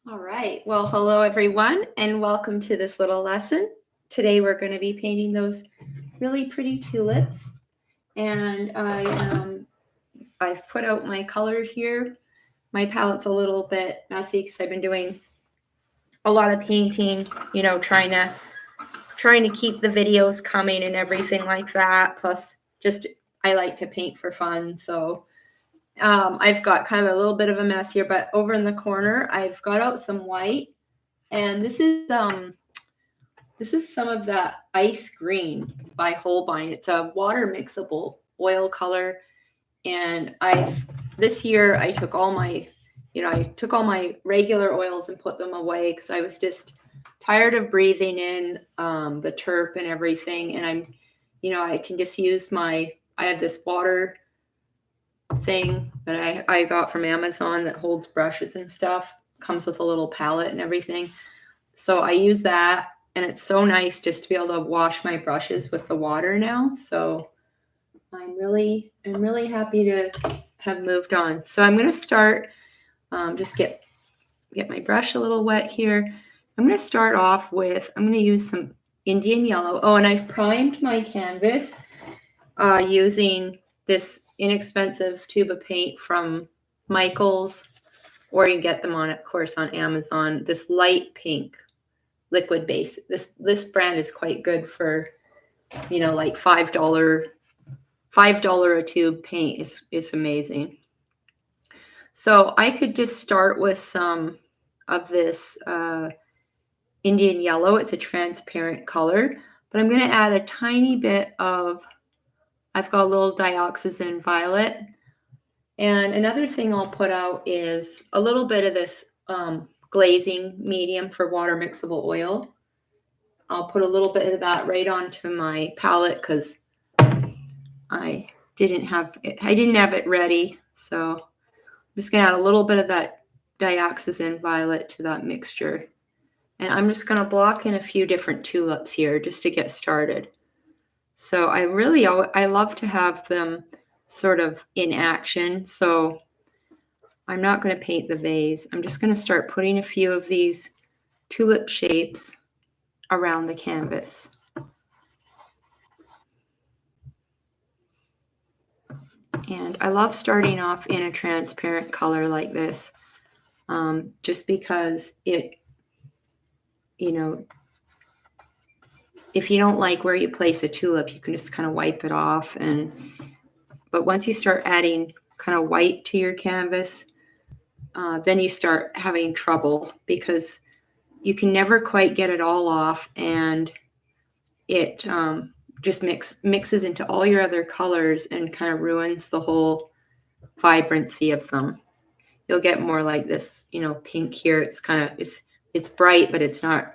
All right. Well, hello everyone, and welcome to this little lesson. Today we're going to be painting those really pretty tulips, and I've put out my colors here. My palette's a little bit messy because I've been doing a lot of painting, trying to keep the videos coming and everything like that. Plus, just I like to paint for fun, so I've got kind of a little bit of a mess here. But over in the corner, I've got out some white. And this is some of that ice green by Holbein. It's a water mixable oil color. And this year I took all my regular oils and put them away because I was just tired of breathing in the terp and everything. And I can just use I have this water thing that I got from Amazon that holds brushes and stuff. Comes with a little palette and everything. So I use that, and it's so nice just to be able to wash my brushes with the water now. So I'm really happy to have moved on. So I'm going to start, just get my brush a little wet here. I'm going to start off with, I'm going to use some Indian yellow. Oh, and I've primed my canvas using this inexpensive tube of paint from Michael's, or you can get them of course, on Amazon. This light pink liquid base. This brand is quite good for, like $5 a tube paint. It's amazing. So I could just start with some of this Indian yellow. It's a transparent color, but I'm going to add a tiny bit of, I've got a little dioxazine violet. And another thing I'll put out is a little bit of this glazing medium for water mixable oil. I'll put a little bit of that right onto my palette because I didn't have it ready. So I'm just going to add a little bit of that dioxazine violet to that mixture. And I'm just going to block in a few different tulips here just to get started. So I love to have them sort of in action. So I'm not going to paint the vase. I'm just going to start putting a few of these tulip shapes around the canvas. And I love starting off in a transparent color like this, just because it, if you don't like where you place a tulip, you can just kind of wipe it off. But once you start adding kind of white to your canvas, then you start having trouble because you can never quite get it all off, and it just mixes into all your other colors and kind of ruins the whole vibrancy of them. You'll get more like this, pink here. It's kind of, it's bright, but it's not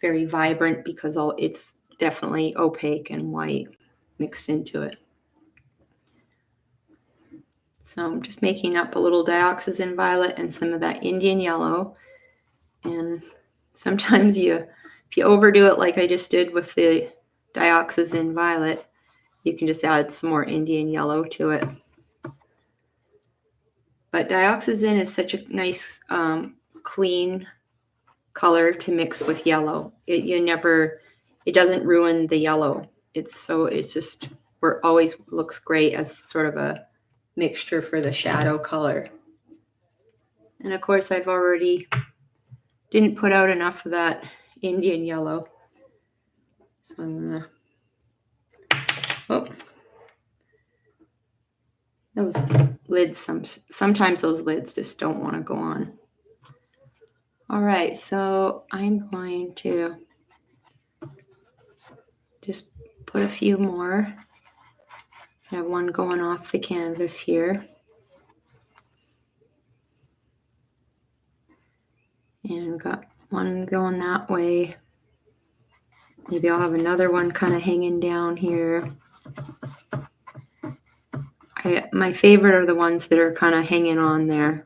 very vibrant because it's definitely opaque and white mixed into it. So I'm just making up a little dioxazine violet and some of that Indian yellow. And sometimes if you overdo it like I just did with the dioxazine violet, you can just add some more Indian yellow to it. But dioxazine is such a nice, clean color to mix with yellow. It doesn't ruin the yellow. It's just always looks great as sort of a mixture for the shadow color. And of course, I've already didn't put out enough of that Indian yellow. So I'm gonna, those lids, sometimes those lids just don't want to go on. All right, so I'm going to just put a few more. I have one going off the canvas here. And got one going that way. Maybe I'll have another one kind of hanging down here. My favorite are the ones that are kind of hanging on there.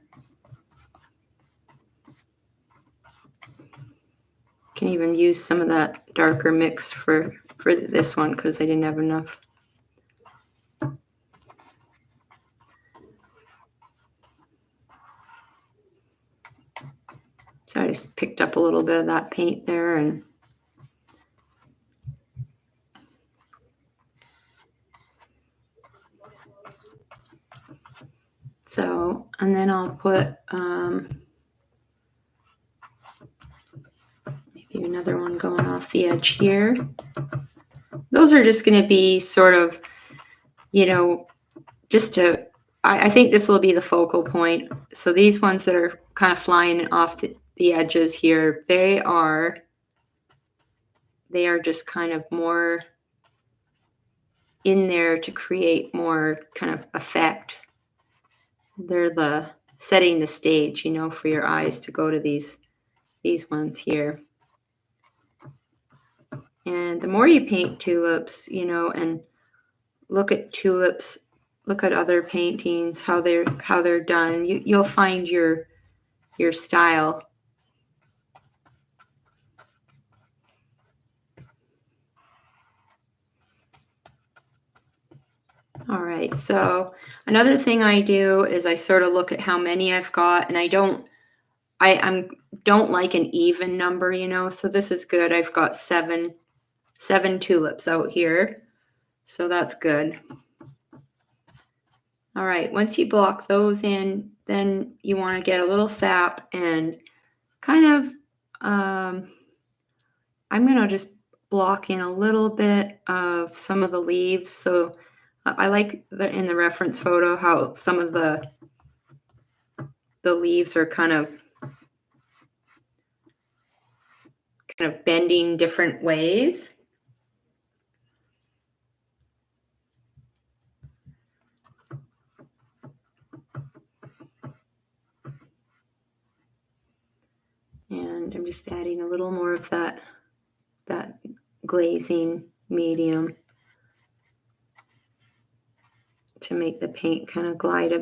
Can even use some of that darker mix for this one because I didn't have enough. So I just picked up a little bit of that paint there, and so, and then I'll put maybe another one going off the edge here. Those are just going to be sort of, you know, just to, I think this will be the focal point. So these ones that are kind of flying off the edges here, they are just kind of more in there to create more kind of effect. They're the setting the stage, you know, for your eyes to go to these ones here. And the more you paint tulips, you know, and look at tulips, look at other paintings, how they're done, you'll find your style. All right, so another thing I do is I sort of look at how many I've got, and I don't like an even number, you know, so this is good. I've got seven tulips out here, so that's good. All right, once you block those in, then you want to get a little sap and kind of, I'm going to just block in a little bit of some of the leaves. So I like in the reference photo how some of the leaves are kind of bending different ways. And I'm just adding a little more of that glazing medium to make the paint kind of glide a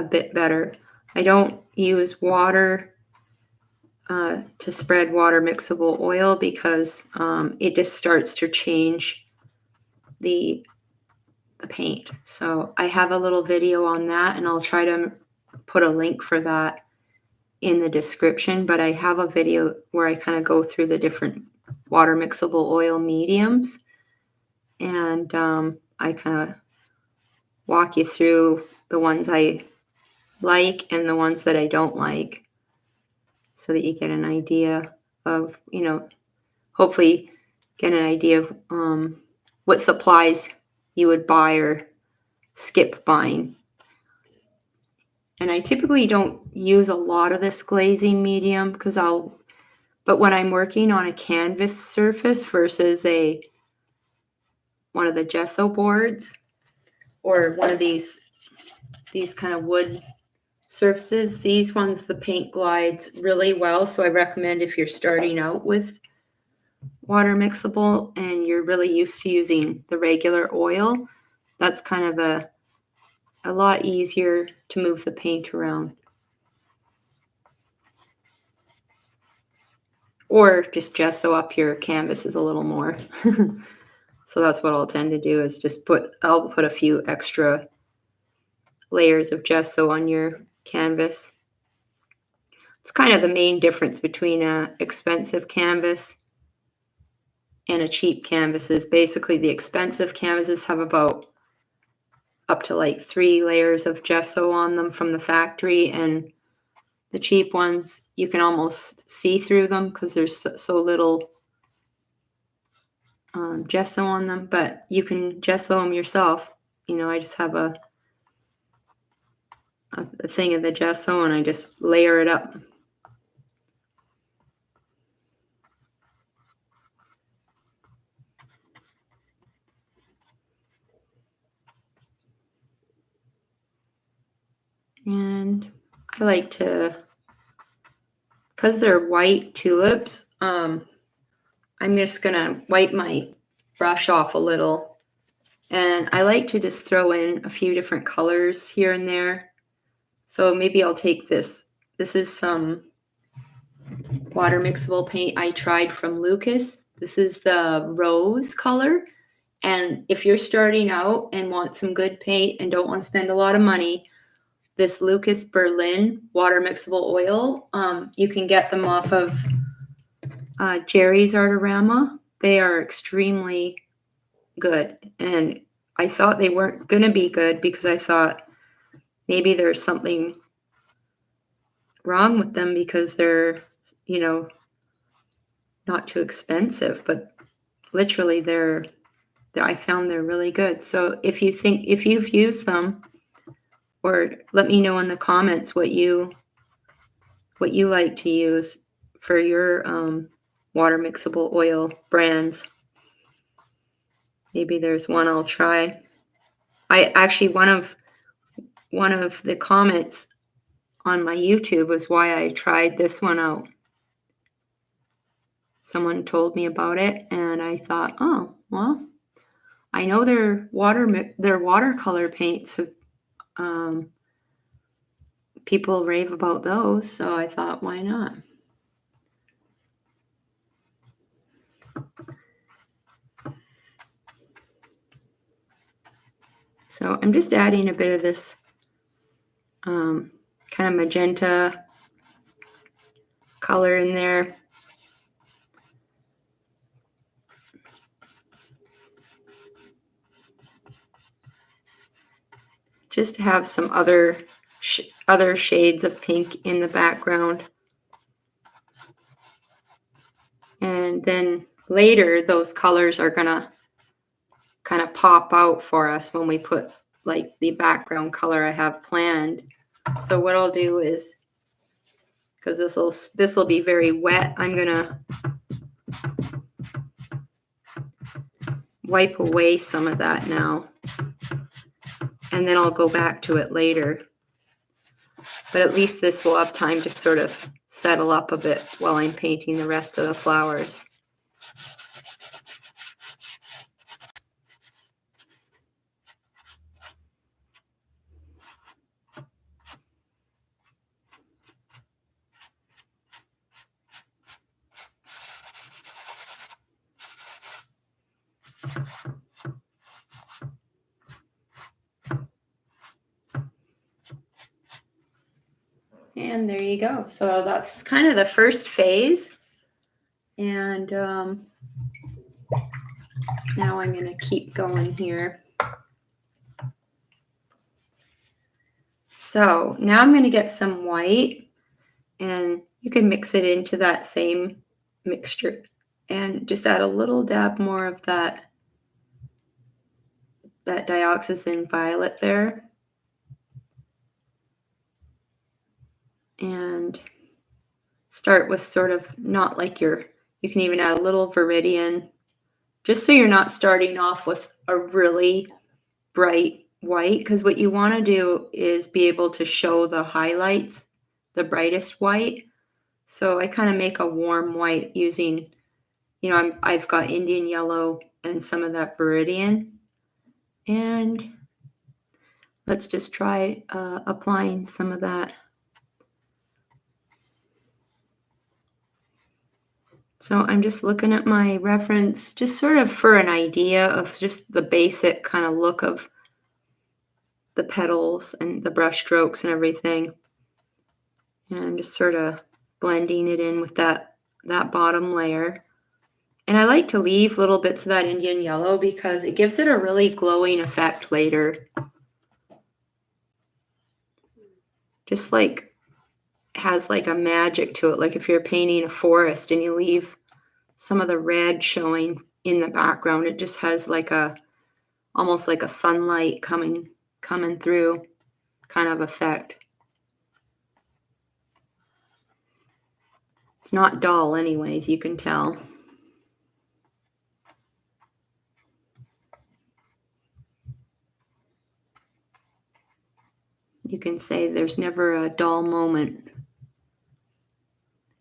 bit better. I don't use water to spread water mixable oil because it just starts to change the paint. So I have a little video on that, and I'll try to put a link for that in the description, but I have a video where I kind of go through the different water mixable oil mediums, and I kind of walk you through the ones I like and the ones that I don't like, so that you get an idea of, you know, hopefully get an idea of what supplies you would buy or skip buying. And I typically don't use a lot of this glazing medium but when I'm working on a canvas surface versus one of the gesso boards or one of these kind of wood surfaces, these ones, the paint glides really well. So I recommend if you're starting out with water mixable and you're really used to using the regular oil, that's kind of a lot easier to move the paint around. Or just gesso up your canvases a little more. So that's what I'll tend to do, is just I'll put a few extra layers of gesso on your canvas. It's kind of the main difference between an expensive canvas and a cheap canvas is basically the expensive canvases have about up to like 3 layers of gesso on them from the factory, and the cheap ones, you can almost see through them because there's so little gesso on them, but you can gesso them yourself. You know, I just have a thing of the gesso and I just layer it up. And I like to, because they're white tulips, I'm just going to wipe my brush off a little. And I like to just throw in a few different colors here and there. So maybe I'll take this. This is some water mixable paint I tried from Lucas. This is the rose color. And if you're starting out and want some good paint and don't want to spend a lot of money, this Lucas Berlin water mixable oil. You can get them off of Jerry's Artorama. They are extremely good. And I thought they weren't going to be good because I thought maybe there's something wrong with them because they're, you know, not too expensive, but literally I found they're really good. So if you've used them, or let me know in the comments what you like to use for your water mixable oil brands. Maybe there's one I'll try. I actually, one of the comments on my YouTube was why I tried this one out. Someone told me about it, and I thought, oh, well, I know their watercolor paints have, people rave about those, so I thought, why not? So I'm just adding a bit of this kind of magenta color in there. Just to have some other shades of pink in the background. And then later, those colors are gonna kind of pop out for us when we put like the background color I have planned. So what I'll do is, because this will be very wet, I'm gonna wipe away some of that now, and then I'll go back to it later. But at least this will have time to sort of settle up a bit while I'm painting the rest of the flowers. And there you go. So that's kind of the first phase. And now I'm going to keep going here. So now I'm going to get some white, and you can mix it into that same mixture and just add a little dab more of that dioxazine violet there. And start with sort of not like you can even add a little viridian, just so you're not starting off with a really bright white, because what you want to do is be able to show the highlights, the brightest white. So I kind of make a warm white using, I've got Indian yellow and some of that viridian. And let's just try applying some of that. So I'm just looking at my reference, just sort of for an idea of just the basic kind of look of the petals and the brush strokes and everything. And I'm just sort of blending it in with that bottom layer. And I like to leave little bits of that Indian yellow because it gives it a really glowing effect later. Just like has like a magic to it, like if you're painting a forest and you leave some of the red showing in the background, it just has like almost like a sunlight coming through kind of effect. It's not dull anyways, you can tell. You can say there's never a dull moment.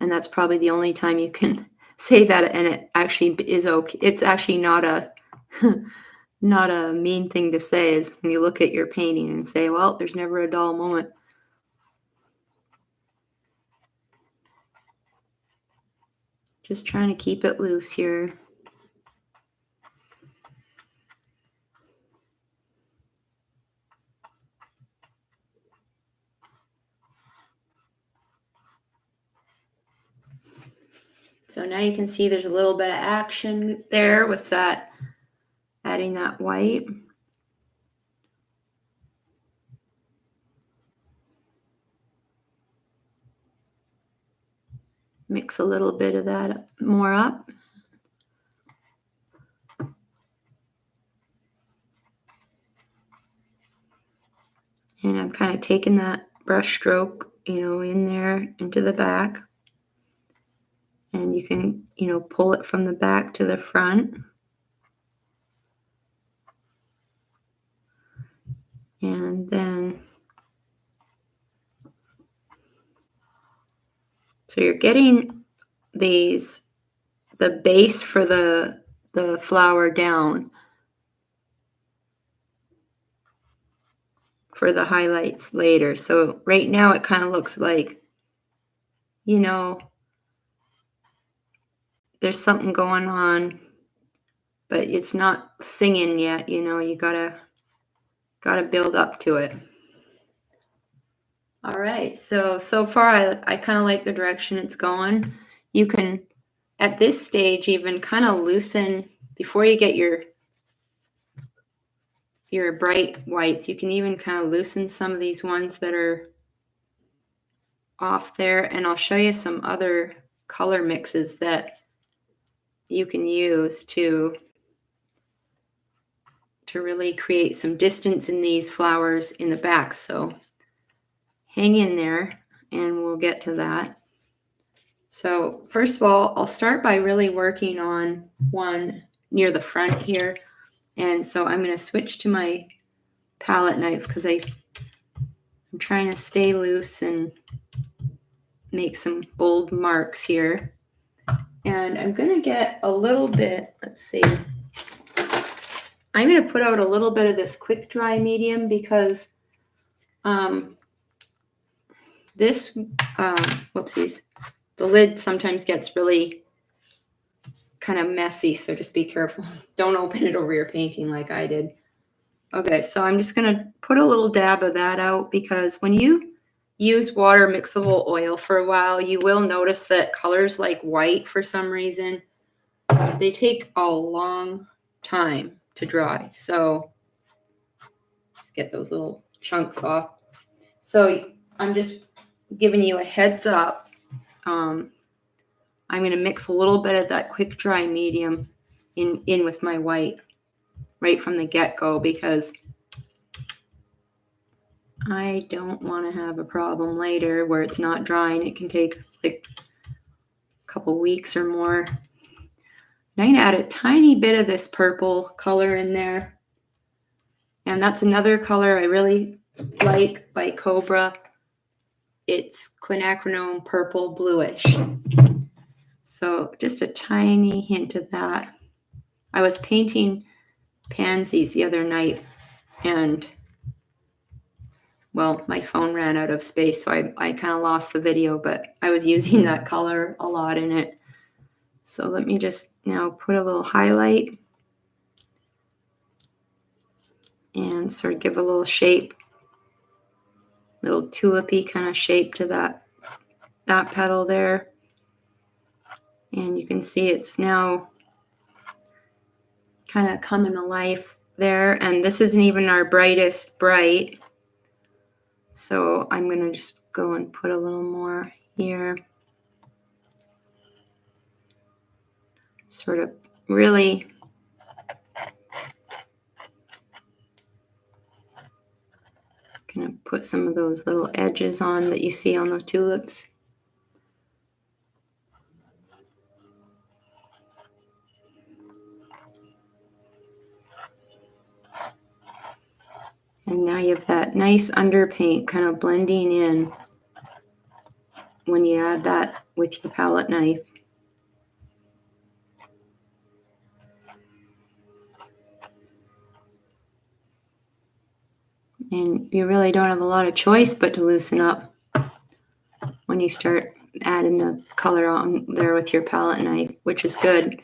And that's probably the only time you can say that, and it actually is okay. It's actually not a mean thing to say, is when you look at your painting and say, well, there's never a dull moment. Just trying to keep it loose here. So now you can see there's a little bit of action there with that, adding that white. Mix a little bit of that more up. And I'm kind of taking that brush stroke, in there into the back. And you can, pull it from the back to the front. And then, so you're getting the base for the flower down for the highlights later. So right now it kind of looks like, there's something going on, but it's not singing yet. You gotta build up to it. All right, so far I kind of like the direction it's going. You can, at this stage, even kind of loosen before you get your bright whites. You can even kind of loosen some of these ones that are off there, and I'll show you some other color mixes that you can use to really create some distance in these flowers in the back. So hang in there and we'll get to that. So first of all, I'll start by really working on one near the front here. And so I'm going to switch to my palette knife because I'm trying to stay loose and make some bold marks here. And I'm going to get a little bit, let's see, I'm going to put out a little bit of this quick dry medium because this, whoopsies, the lid sometimes gets really kind of messy, so just be careful. Don't open it over your painting like I did. Okay, so I'm just going to put a little dab of that out because when you use water mixable oil for a while, you will notice that colors like white, for some reason, they take a long time to dry. So just get those little chunks off. So I'm just giving you a heads up. I'm going to mix a little bit of that quick dry medium in with my white right from the get-go because I don't want to have a problem later where it's not drying. It can take like a couple weeks or more. I'm going to add a tiny bit of this purple color in there. And that's another color I really like by Cobra. It's quinacridone purple bluish. So just a tiny hint of that. I was painting pansies the other night and, well, my phone ran out of space, so I kind of lost the video, but I was using that color a lot in it. So let me just now put a little highlight and sort of give a little shape, little tulipy kind of shape to that petal there. And you can see it's now kind of coming to life there. And this isn't even our brightest bright. So I'm going to just go and put a little more here. Sort of really going to put some of those little edges on that you see on the tulips. And now you have that nice underpaint kind of blending in when you add that with your palette knife. And you really don't have a lot of choice but to loosen up when you start adding the color on there with your palette knife, which is good.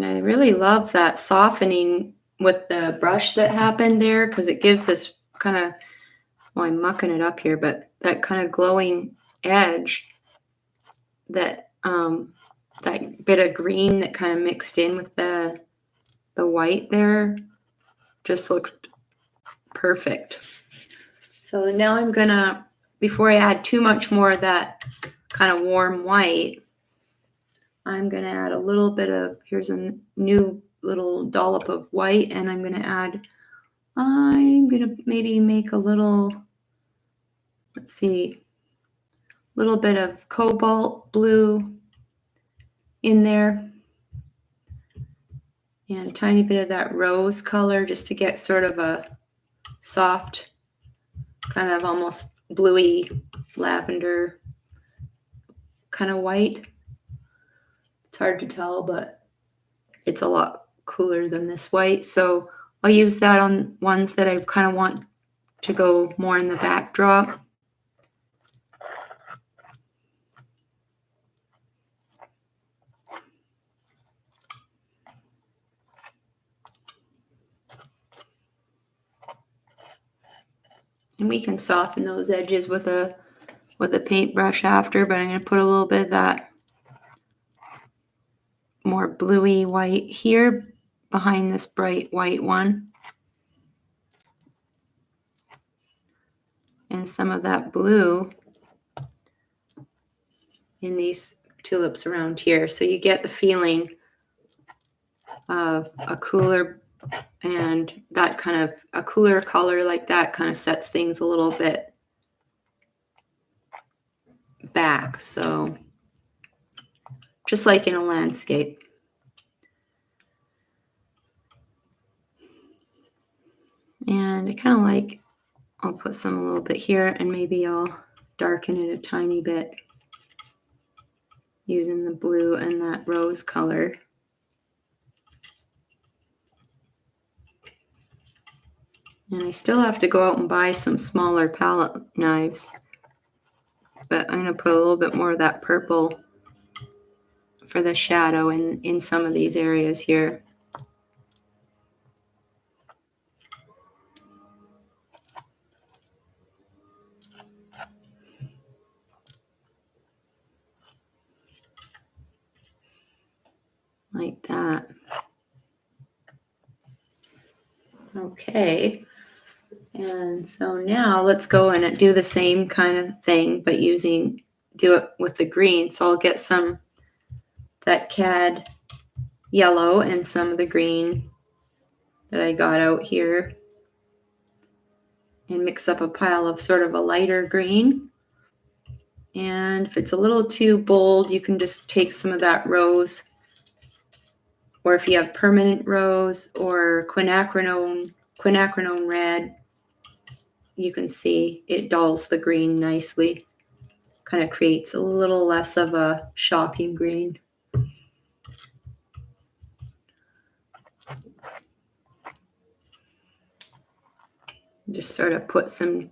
I really love that softening with the brush that happened there, because it gives this kind of, well, I'm mucking it up here, but that kind of glowing edge, that that bit of green that kind of mixed in with the white there just looks perfect. So now I'm gonna, before I add too much more of that kind of warm white, I'm gonna add a little bit of, here's a new little dollop of white, and I'm gonna maybe make a little, let's see, a little bit of cobalt blue in there, and a tiny bit of that rose color just to get sort of a soft, kind of almost bluey lavender kind of white. It's hard to tell, but it's a lot cooler than this white. So I'll use that on ones that I kind of want to go more in the backdrop. And we can soften those edges with a paintbrush after, but I'm going to put a little bit of that more bluey white here behind this bright white one. And some of that blue in these tulips around here. So you get the feeling of a cooler, and that kind of a cooler color like that kind of sets things a little bit back. So just like in a landscape. And I kind of like, I'll put some a little bit here, and maybe I'll darken it a tiny bit using the blue and that rose color. And I still have to go out and buy some smaller palette knives, but I'm going to put a little bit more of that purple for the shadow in some of these areas here. Like that. Okay. And so now let's go and do the same kind of thing, but do it with the green. So I'll get some, that cad yellow and some of the green that I got out here, and mix up a pile of sort of a lighter green. And if it's a little too bold, you can just take some of that rose, or if you have permanent rose or quinacridone red, you can see it dulls the green nicely. Kind of creates a little less of a shocking green. Just sort of put some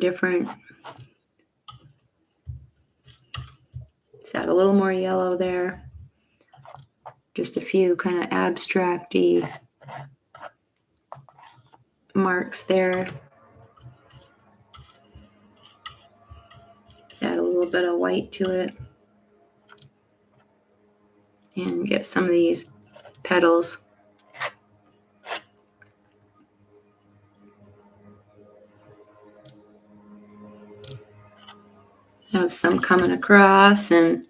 different, let's add a little more yellow there. Just a few kind of abstract-y marks there. Add a little bit of white to it. And get some of these petals. Have some coming across, and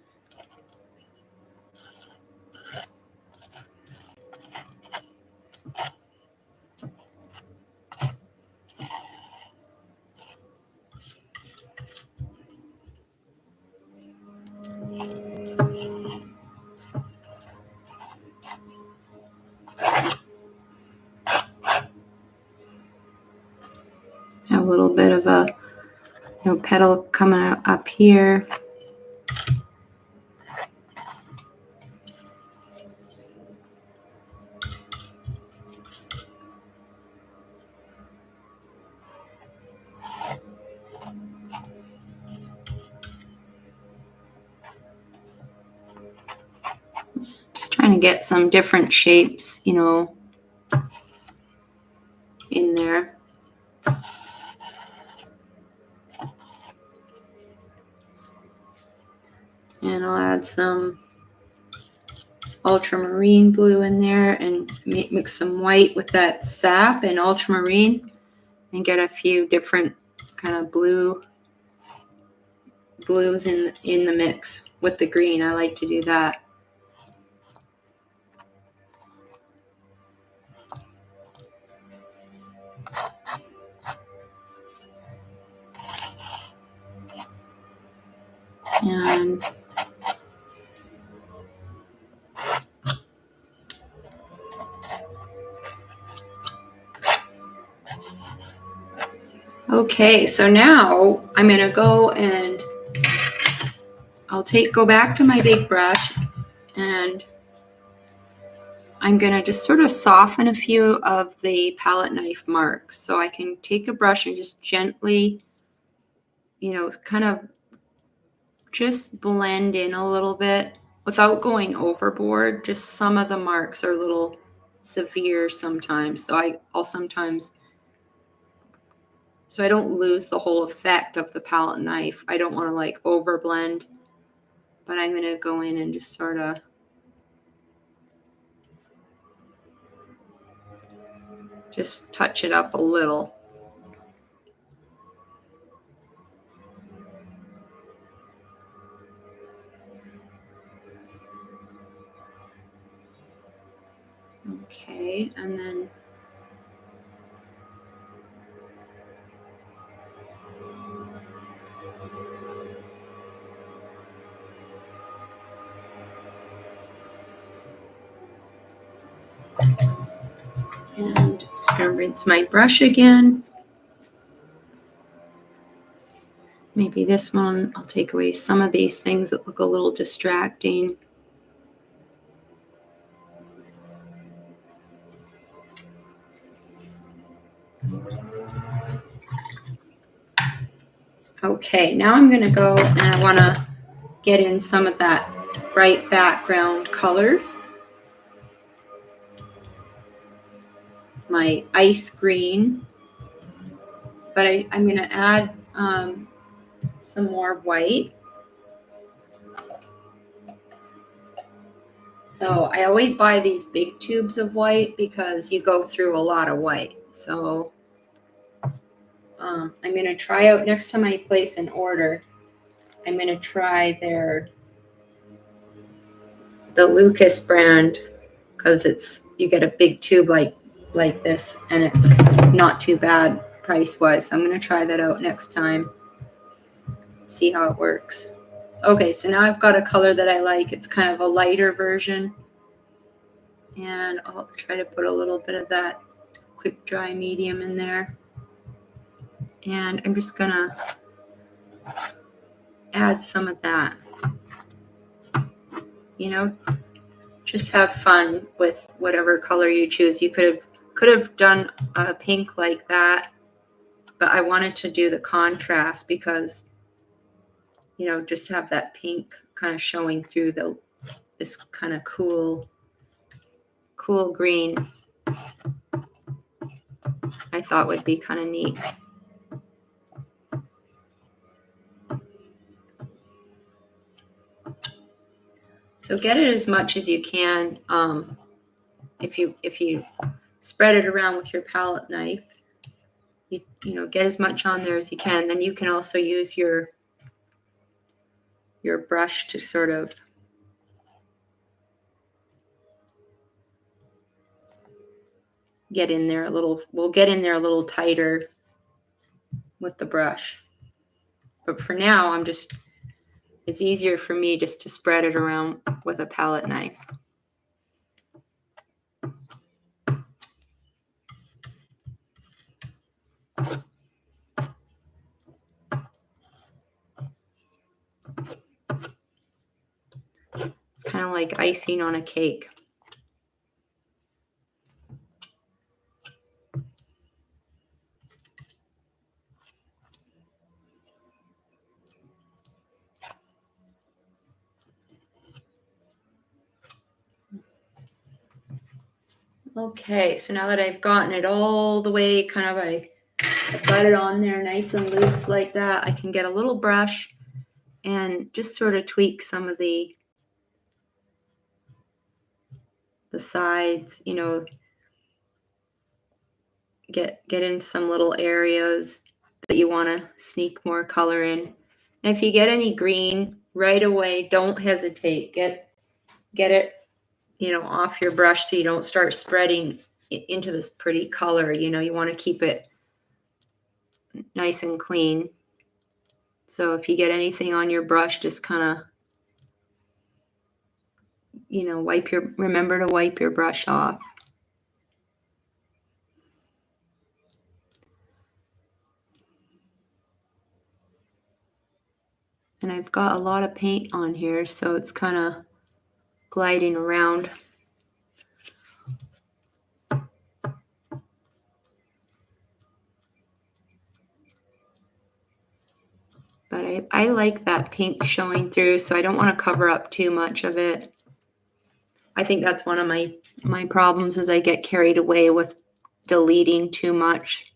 have a little bit of a petal coming up here. Just trying to get some different shapes, you know, in there. And I'll add some ultramarine blue in there and mix some white with that sap and ultramarine and get a few different kind of blues in the mix with the green. I like to do that. And okay, so now I'm going to go and I'll go back to my big brush, and I'm going to just sort of soften a few of the palette knife marks. So I can take a brush and just gently, you know, kind of just blend in a little bit without going overboard. Just some of the marks are a little severe sometimes. So I'll sometimes, so I don't lose the whole effect of the palette knife. I don't want to like over blend, but I'm going to go in and just sort of just touch it up a little. Okay, and then just gonna rinse my brush again. Maybe this one, I'll take away some of these things that look a little distracting. Okay, now I'm going to go and I want to get in some of that bright background color. My ice green. But I'm going to add some more white. So I always buy these big tubes of white because you go through a lot of white. So I'm going to try out, next time I place an order, I'm going to try the Lucas brand, because you get a big tube like this, and it's not too bad price wise. So I'm going to try that out next time, see how it works. Okay, so now I've got a color that I like. It's kind of a lighter version, and I'll try to put a little bit of that quick dry medium in there, and I'm just gonna add some of that. You know, just have fun with whatever color you choose. You could have done a pink like that, but I wanted to do the contrast because, you know, just have that pink kind of showing through this kind of cool green. I thought would be kind of neat. So get it as much as you can. If you spread it around with your palette knife, you know, get as much on there as you can. Then you can also use your brush to sort of get in there a little. We'll get in there a little tighter with the brush. But for now, it's easier for me just to spread it around with a palette knife. It's kind of like icing on a cake. Okay, so now that I've gotten it all the way, I got it on there nice and loose like that, I can get a little brush and just sort of tweak some of the sides, get in some little areas that you want to sneak more color in. And if you get any green right away, don't hesitate. Get it, off your brush so you don't start spreading into this pretty color. You want to keep it nice and clean. So if you get anything on your brush, just kind of, remember to wipe your brush off. And I've got a lot of paint on here, so it's kind of gliding around. But I like that pink showing through, so I don't want to cover up too much of it. I think that's one of my problems is I get carried away with deleting too much.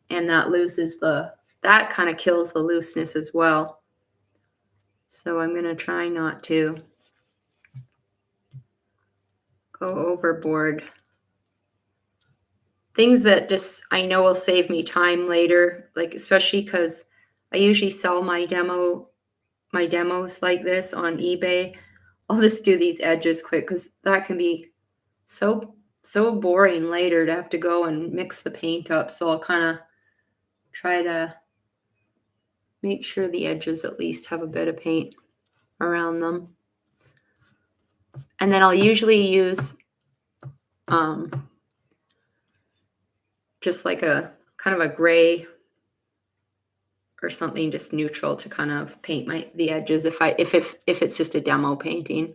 And that loses that kind of kills the looseness as well. So I'm going to try not to go overboard. Things that just I know will save me time later, like especially because I usually sell my demos like this on eBay. I'll just do these edges quick because that can be so boring later to have to go and mix the paint up. So I'll kind of try to make sure the edges at least have a bit of paint around them. And then I'll usually use just like a kind of a gray or something just neutral to kind of paint the edges if it's just a demo painting.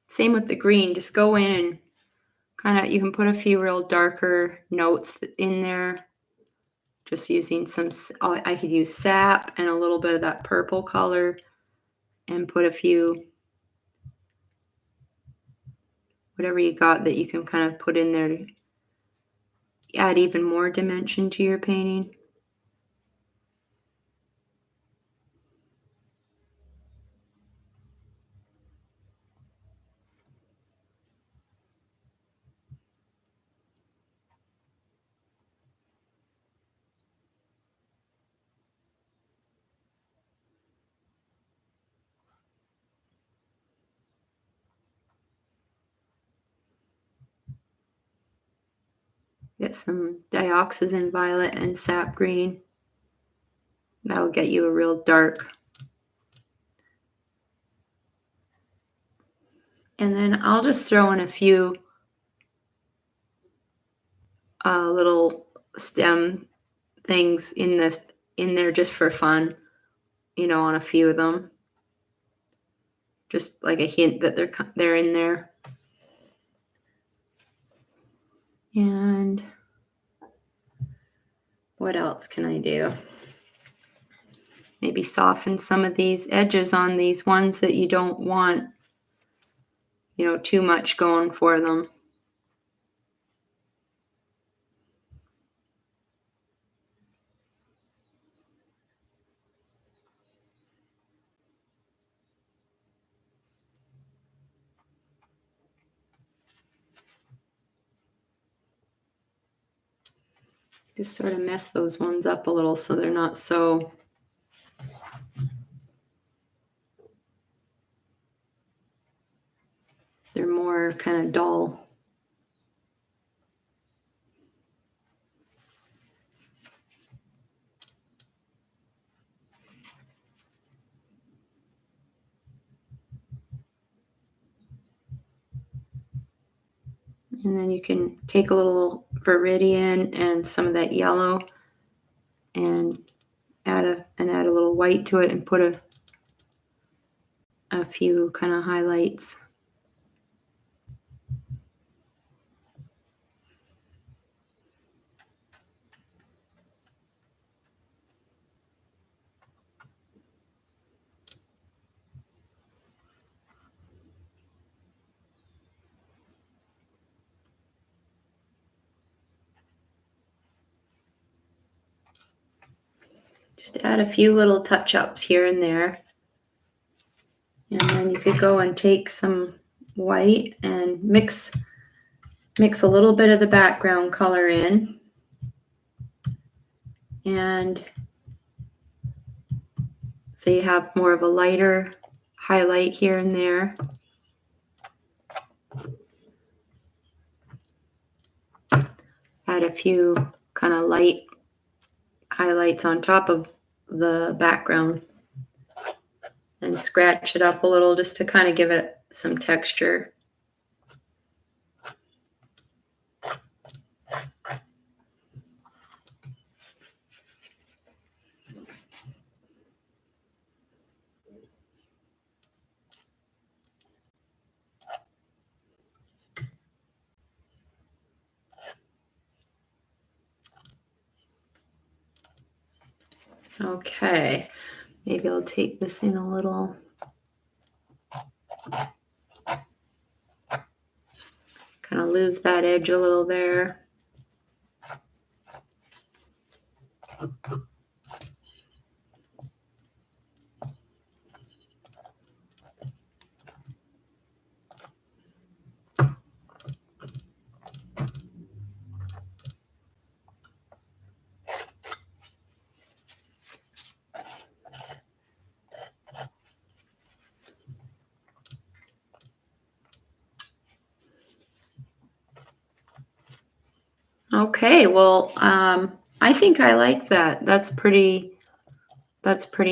Same with the green, just go in and you can put a few real darker notes in there. Just using I could use sap and a little bit of that purple color and put a few, whatever you got that you can kind of put in there to add even more dimension to your painting. Get some dioxazine violet and sap green. That'll get you a real dark. And then I'll just throw in a few little stem things in there just for fun, on a few of them. Just like a hint that they're in there. And what else can I do? Maybe soften some of these edges on these ones that you don't want, too much going for them. Just sort of mess those ones up a little so they're not so they're more kind of dull. And then you can take a little Viridian and some of that yellow and add a little white to it and put a few kind of highlights. Just add a few little touch-ups here and there. And then you could go and take some white and mix a little bit of the background color in. And so you have more of a lighter highlight here and there. Add a few kind of light highlights on top of the background and scratch it up a little just to kind of give it some texture. Okay, maybe I'll take this in a little. Kind of lose that edge a little there. Okay, well, I think I like that. That's pretty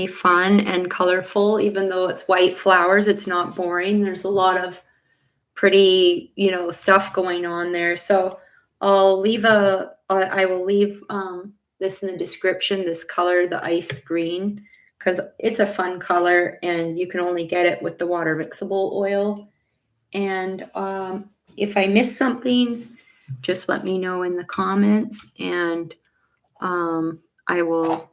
fun and colorful. Even though it's white flowers, it's not boring. There's a lot of pretty, stuff going on there. So I'll leave I will leave this in the description, this color, the ice green, because it's a fun color and you can only get it with the water mixable oil. And if I miss something, just let me know in the comments and I will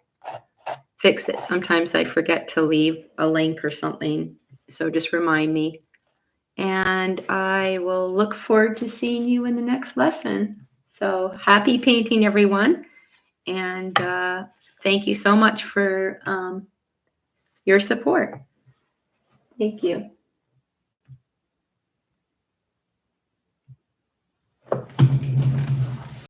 fix it. Sometimes I forget to leave a link or something, so just remind me. And I will look forward to seeing you in the next lesson. So happy painting, everyone. And thank you so much for your support. Thank you.